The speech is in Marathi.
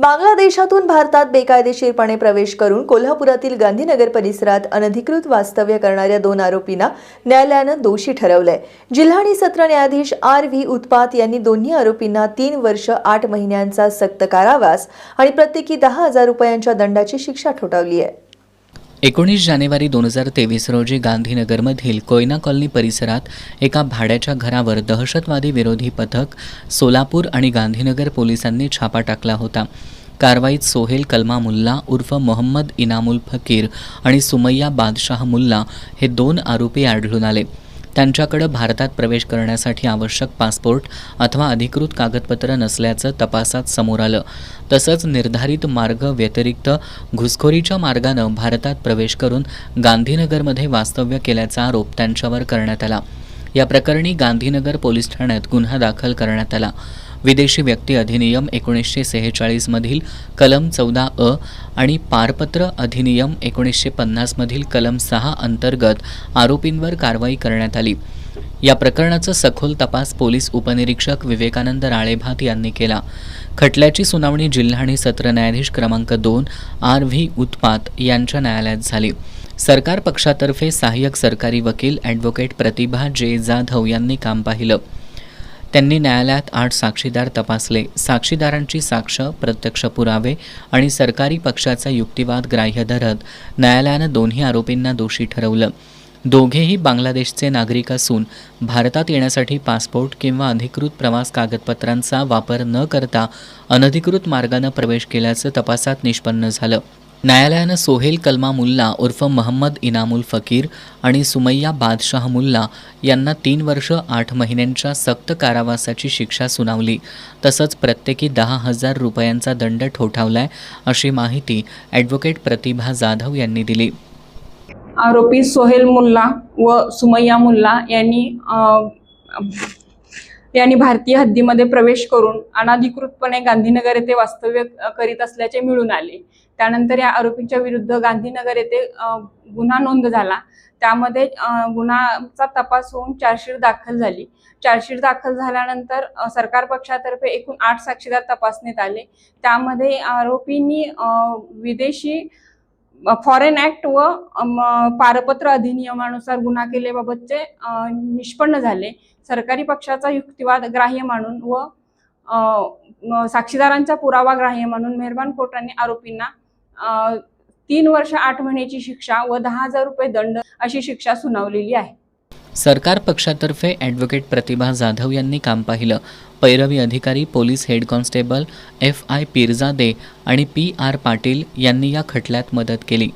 बांगलादेशातून भारतात बेकायदेशीरपणे प्रवेश करून कोल्हापुरातील गांधीनगर परिसरात अनधिकृत वास्तव्य करणाऱ्या 2 आरोपींना न्यायालयानं दोषी ठरवलंय। जिल्हा आणि सत्र न्यायाधीश R.V. उत्पात यांनी दोन्ही आरोपींना 3 वर्ष 8 महिन्यांचा सक्त कारावास आणि प्रत्येकी 10,000 रुपयांच्या दंडाची शिक्षा ठोठावली आहे। 19 जानेवारी 2023 रोजी गांधीनगरमधील कोयना कॉलनी परिसरात एका भाड्याच्या घरावर दहशतवादी विरोधी पथक, सोलापूर आणि गांधीनगर पोलिसांनी छापा टाकला होता। कारवाईत सोहेल कलमा मुल्ला उर्फ मोहम्मद इनामुल फकीर आणि सुमैया बादशाह मुल्ला हे 2 आरोपी आढळून आले। त्यांच्याकडे भारतात प्रवेश करण्यासाठी आवश्यक पासपोर्ट अथवा अधिकृत कागदपत्र नसल्याचं तपासात समोर आलं। तसंच निर्धारित मार्ग व्यतिरिक्त घुसखोरीच्या मार्गानं भारतात प्रवेश करून गांधीनगरमध्ये वास्तव्य केल्याचा आरोप त्यांच्यावर करण्यात आला। या प्रकरणी गांधीनगर पोलीस ठाण्यात गुन्हा दाखल करण्यात आला। विदेशी व्यक्ती अधिनियम 1946 मधील कलम 14 आणि पारपत्र अधिनियम 1950 मधील कलम 6 अंतर्गत आरोपींवर कारवाई करण्यात आली। या प्रकरणाचा सखोल तपास पोलीस उपनिरीक्षक विवेकानंद राळेभात यांनी केला। खटल्याची सुनावणी जिल्हा आणि सत्र न्यायाधीश क्रमांक 2 R.V. उत्पात यांच्या न्यायालयात झाली। सरकार पक्षातर्फे सहाय्यक सरकारी वकील ॲडव्होकेट प्रतिभा जे जाधव यांनी काम पाहिलं। त्यांनी न्यायालयात 8 साक्षीदार तपासले। साक्षीदारांची साक्ष, प्रत्यक्ष पुरावे आणि सरकारी पक्षाचा युक्तिवाद ग्राह्य धरत न्यायालयानं दोन्ही आरोपींना दोषी ठरवलं। दोघेही बांगलादेशचे नागरिक असून भारतात येण्यासाठी पासपोर्ट किंवा अधिकृत प्रवास कागदपत्रांचा वापर न करता अनधिकृत मार्गाने प्रवेश केल्याचं तपासात निष्पन्न झालं। न्यायालयानं सोहेल कलमा मुल्ला उर्फ मोहम्मद इनामुल फकीर आणि सुमैया बादशाह मुल्ला यांना 3 वर्ष 8 महिन्यांच्या सक्त कारावासाची शिक्षा सुनावली। तसंच प्रत्येकी 10,000 रुपयांचा दंड ठोठावलाय, अशी माहिती ॲडव्होकेट प्रतिभा जाधव यांनी दिली। आरोपी सोहेल मुल्ला व सुमैया मुल्ला यांनी भारतीय हद्दीमध्ये प्रवेश करून अनधिकृतपणे गांधीनगर येथे वास्तव्य करीत असल्याचे मिळून आले। त्यानंतर या आरोपींच्या विरुद्ध गांधीनगर येथे गुन्हा नोंद झाला। त्यामध्ये गुन्ह्याचा तपास होऊन चार्जशीट दाखल झाली। चार्जशीट दाखल झाल्यानंतर सरकार पक्षातर्फे एकूण 8 साक्षीदार तपासण्यात आले। त्यामध्ये आरोपींनी विदेशी फॉरेन ॲक्ट व पारपत्र अधिनियमानुसार गुन्हा केल्याबाबतचे निष्पन्न झाले। सरकारी पक्षाचा युक्तिवाद ग्राह्य मानून व साक्षीदारांचा पुरावा ग्राह्य मानून मेहरबान कोर्टाने आरोपींना 3 वर्ष 8 महिन्याची शिक्षा व 10,000 रुपये दंड अशी शिक्षा सुनावलेली आहे। सरकार पक्षातर्फे ॲडव्होकेट प्रतिभा जाधव यांनी काम पाहिलं। पैरवी अधिकारी police head constable F.I. Pirzade आणि P.R. पाटील यांनी या खटल्यात मदत केली।